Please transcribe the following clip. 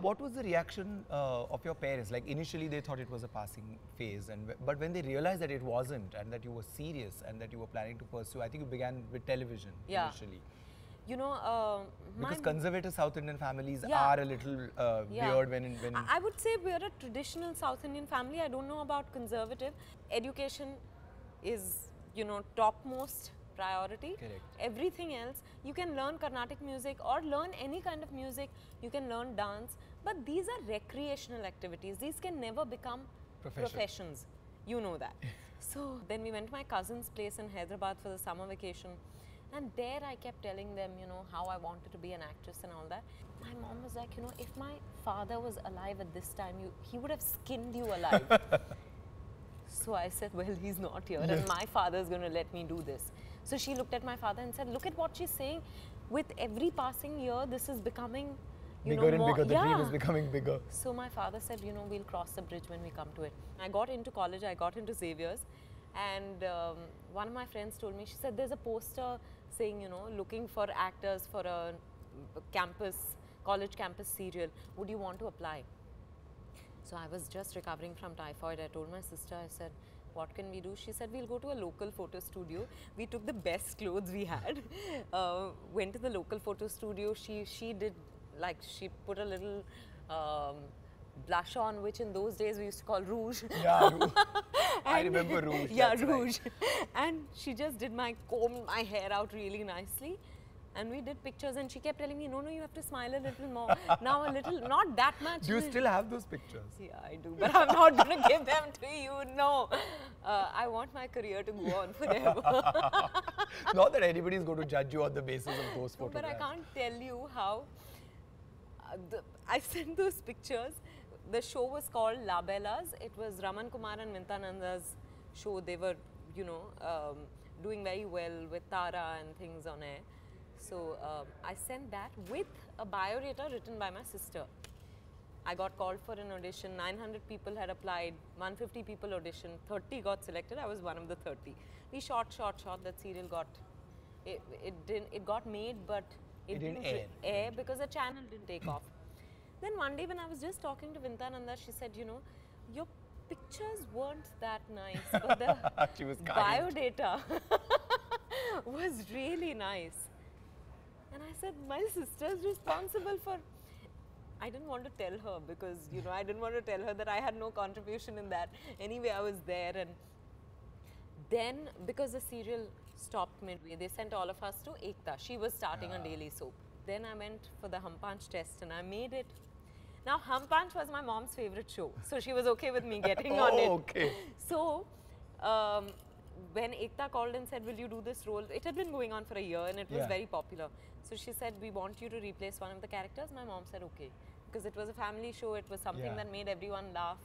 What was the reaction of your parents? Like initially they thought it was a passing phase, but when they realized that it wasn't and that you were serious and that you were planning to pursue, I think you began with television initially. You know, because conservative South Indian families Yeah. are a little weird when I would say we're a traditional South Indian family. I don't know about conservative. Education is, you know, topmost priority. Correct. Everything else, you can learn Carnatic music or learn any kind of music. You can learn dance, but these are recreational activities. These can never become professions. You know that. So then we went to my cousin's place in Hyderabad for the summer vacation. And there I kept telling them, you know, how I wanted to be an actress and all that. My mom was like, you know, if my father was alive at this time, he would have skinned you alive. So I said, well, he's not here and my father's going to let me do this. So she looked at my father and said, look at what she's saying. With every passing year, this is becoming, you bigger know, more. And bigger. The dream is becoming bigger. So my father said, you know, we'll cross the bridge when we come to it. I got into college, I got into Xavier's. And one of my friends told me, she said, there's a poster saying, you know, looking for actors for a college campus serial. Would you want to apply? So I was just recovering from typhoid. I told my sister, I said, what can we do? She said, we'll go to a local photo studio. We took the best clothes we had, went to the local photo studio. She did, like, she put a little blush on, which in those days we used to call rouge. Yeah, I remember rouge. Yeah, rouge. Right. And she just did combed my hair out really nicely. And we did pictures and she kept telling me, no, you have to smile a little more. Now a little, not that much. Do you still have those pictures? Yeah, I do, but I'm not going to give them to you, no. I want my career to go on forever. Not that anybody is going to judge you on the basis of those photographs. But I can't tell you how, I sent those pictures. The show was called La Bellas. It was Raman Kumar and Vinta Nanda's show. They were, you know, doing very well with Tara and things on air. So I sent that with a biodata written by my sister. I got called for an audition. 900 people had applied. 150 people auditioned. 30 got selected. I was one of the 30. We shot. That serial got, it got made, but it didn't air because the channel didn't take off. Then one day when I was just talking to Vinta Nanda, she said, you know, your pictures weren't that nice, but the she was biodata was really nice. And I said, my sister's responsible for... I didn't want to tell her because, you know, I didn't want to tell her that I had no contribution in that. Anyway, I was there, and then because the serial stopped midway, they sent all of us to Ekta. She was starting a daily soap. Then I went for the Hum Panch test and I made it. Now, Hum Panch was my mom's favorite show, so she was okay with me getting on it. Okay. So, when Ekta called and said, will you do this role? It had been going on for a year and it was very popular. So she said, we want you to replace one of the characters. My mom said, okay. Because it was a family show, it was something that made everyone laugh.